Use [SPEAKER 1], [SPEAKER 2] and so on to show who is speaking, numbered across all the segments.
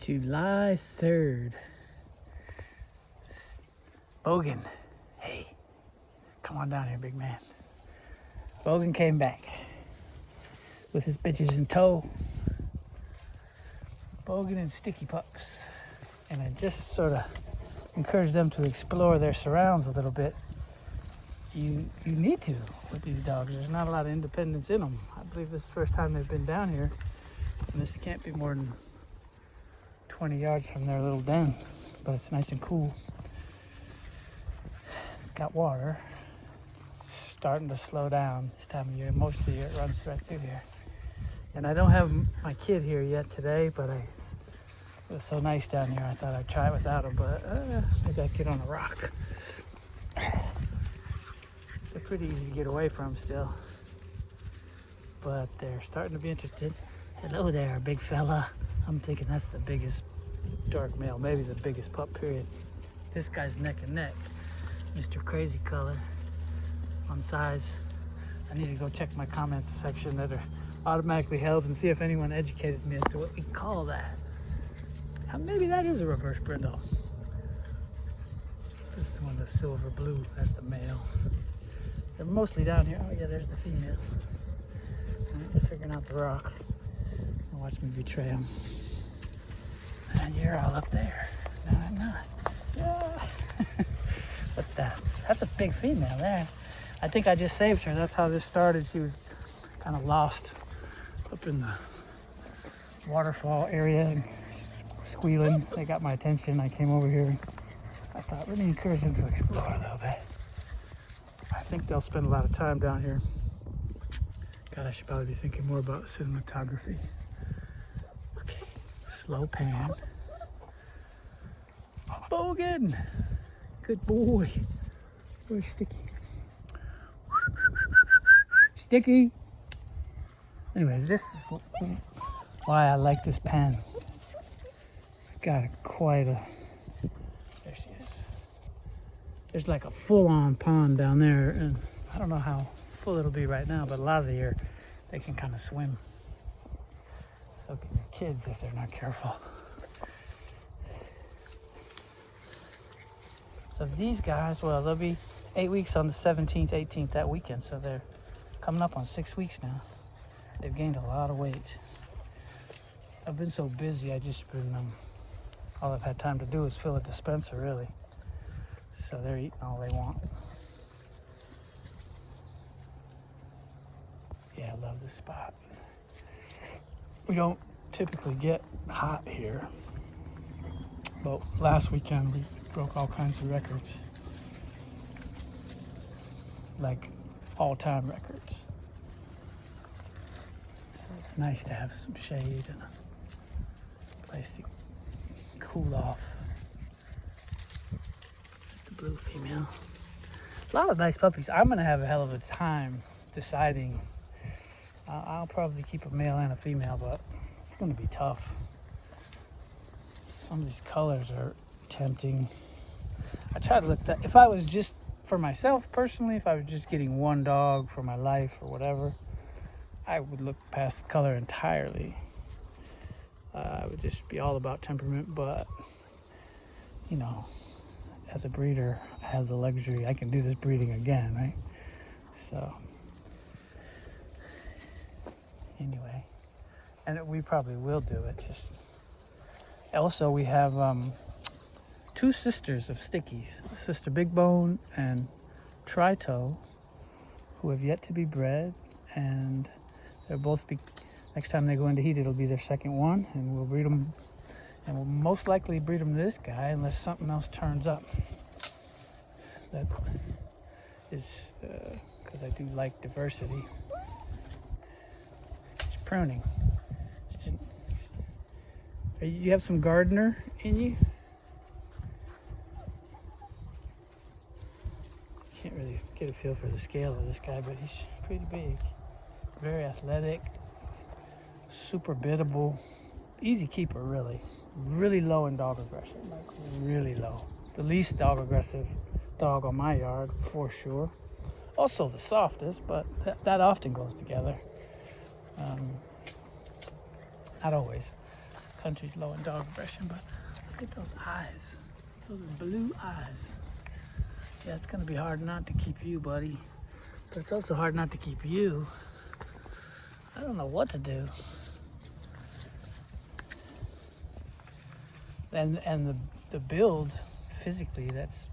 [SPEAKER 1] July 3rd. Bogan, hey, come on down here, big man. Bogan came back with his bitches in tow. Bogan and Sticky Pups. And I just sort of encourage them to explore their surrounds a little bit. You need to with these dogs. There's not a lot of independence in them. I believe this is the first time they've been down here. And this can't be more than 20 yards from their little den. But it's nice and cool. It's got water. It's starting to slow down this time of year. Most of the year it runs right through here. And I don't have my kid here yet today, but it was so nice down here. I thought I'd try it without him, but maybe I'd get on a rock. They're pretty easy to get away from still, but they're starting to be interested. Hello there, big fella. I'm thinking that's the biggest dark male, maybe the biggest pup, period. This guy's neck and neck. Mr. Crazy Color on size. I need to go check my comments section that are automatically held and see if anyone educated me as to what we call that. Maybe that is a reverse brindle. This is one, the silver blue, that's the male. They're mostly down here. Oh yeah, there's the female. They're figuring out the rock. And watch me betray them. And you're all up there. No, I'm not. Yeah. What's that? That's a big female there. I think I just saved her. That's how this started. She was kind of lost up in the waterfall area and squealing. They got my attention. I came over here. I thought, really encourage them to explore a little bit. I think they'll spend a lot of time down here. God, I should probably be thinking more about cinematography. Okay, slow pan. Bogan! Good boy. Where's Sticky? Sticky! Anyway, this is why I like this pan. It's got quite a... There she is. There's like a full-on pond down there, and I don't know how full it'll be right now, but a lot of the year they can kind of swim. So can your kids if they're not careful. So these guys, well, they'll be 8 weeks on the 17th, 18th, that weekend, so they're coming up on 6 weeks now. They've gained a lot of weight. I've been so busy, I just been, all I've had time to do is fill a dispenser, really. So they're eating all they want. Yeah, I love this spot. We don't typically get hot here, but last weekend we broke all kinds of records, like all-time records. So it's nice to have some shade and a place to cool off. The blue female. A lot of nice puppies. I'm gonna have a hell of a time deciding. I'll probably keep a male and a female, but it's gonna be tough. Some of these colors are tempting. I try to look that, if I was just for myself personally, if I was just getting one dog for my life or whatever, I would look past the color entirely. I would just be all about temperament, but you know, as a breeder, I have the luxury, I can do this breeding again, right? So anyway, and we probably will do it. Just also we have two sisters of Stickies, Sister Big Bone and Tri-Toe, who have yet to be bred, and they'll both be, next time they go into heat, it'll be their second one, and we'll breed them, and we'll most likely breed them to this guy unless something else turns up. That is because I do like diversity. It's pruning. It's just, you have some gardener in you? Can't really get a feel for the scale of this guy, but he's pretty big. Very athletic, super biddable, easy keeper, really. Really low in dog aggression, like really low. The least dog aggressive dog on my yard, for sure. Also the softest, but that often goes together. Not always. country's low in dog aggression, but look at those eyes. Those are blue eyes. Yeah, it's gonna be hard not to keep you, buddy. But it's also hard not to keep you. I don't know what to do. And the build, physically, that's,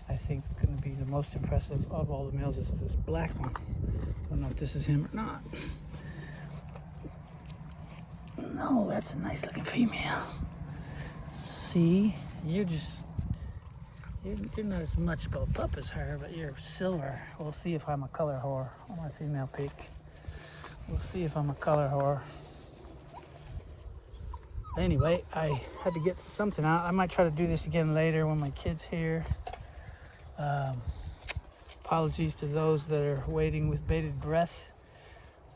[SPEAKER 1] I think, gonna be the most impressive of all the males is this black one. I don't know if this is him or not. No, that's a nice looking female. See, you're not as much of a pup as her, but you're silver. We'll see if I'm a color whore on my female peak. We'll see if I'm a color whore. Anyway, I had to get something out. I might try to do this again later when my kid's here. Apologies to those that are waiting with bated breath.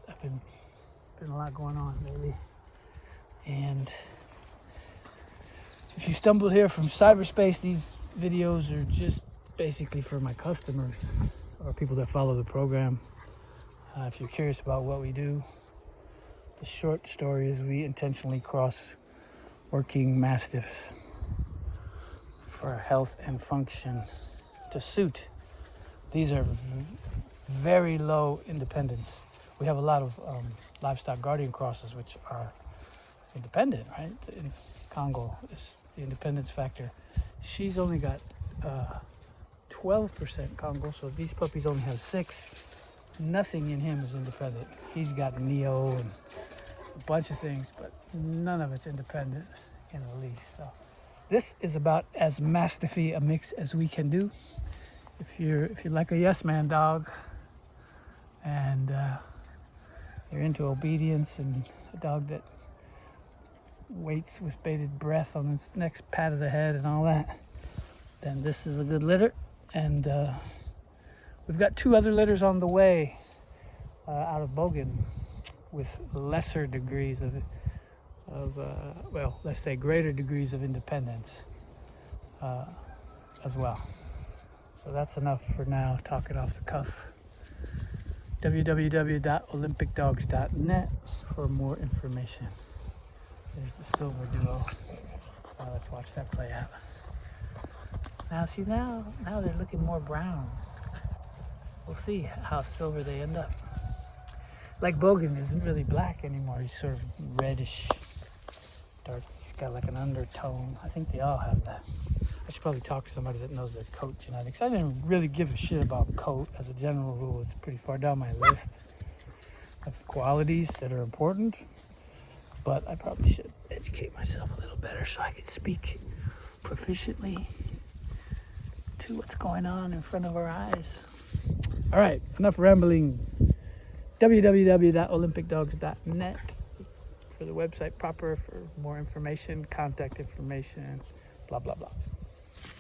[SPEAKER 1] I've been a lot going on lately. And if you stumbled here from cyberspace, these videos are just basically for my customers or people that follow the program. If you're curious about what we do, the short story is we intentionally cross working mastiffs for health and function to suit. These are very low independence. We have a lot of livestock guardian crosses which are independent, right? In Kangal is the independence factor. She's only got 12% Kangal, so these puppies only have 6. Nothing in him is independent. He's got Neo and a bunch of things, but none of it's independent in the least. So this is about as mastiffy a mix as we can do. If you're like a yes man dog and you're into obedience and a dog that waits with bated breath on its next pat of the head and all that, then this is a good litter. And we've got 2 other litters on the way out of Bogan with lesser degrees of well, let's say greater degrees of independence as well. So that's enough for now, talking off the cuff. www.olympicdogs.net for more information. There's the silver duo. Now let's watch that play out. Now see, now they're looking more brown. We'll see how silver they end up. Like Bogan isn't really black anymore. He's sort of reddish, dark. He's got like an undertone. I think they all have that. I should probably talk to somebody that knows their coat genetics. I didn't really give a shit about coat as a general rule. It's pretty far down my list of qualities that are important. But I probably should educate myself a little better so I can speak proficiently to what's going on in front of our eyes. All right, enough rambling. www.olympicdogs.net for the website proper for more information, contact information, blah, blah, blah.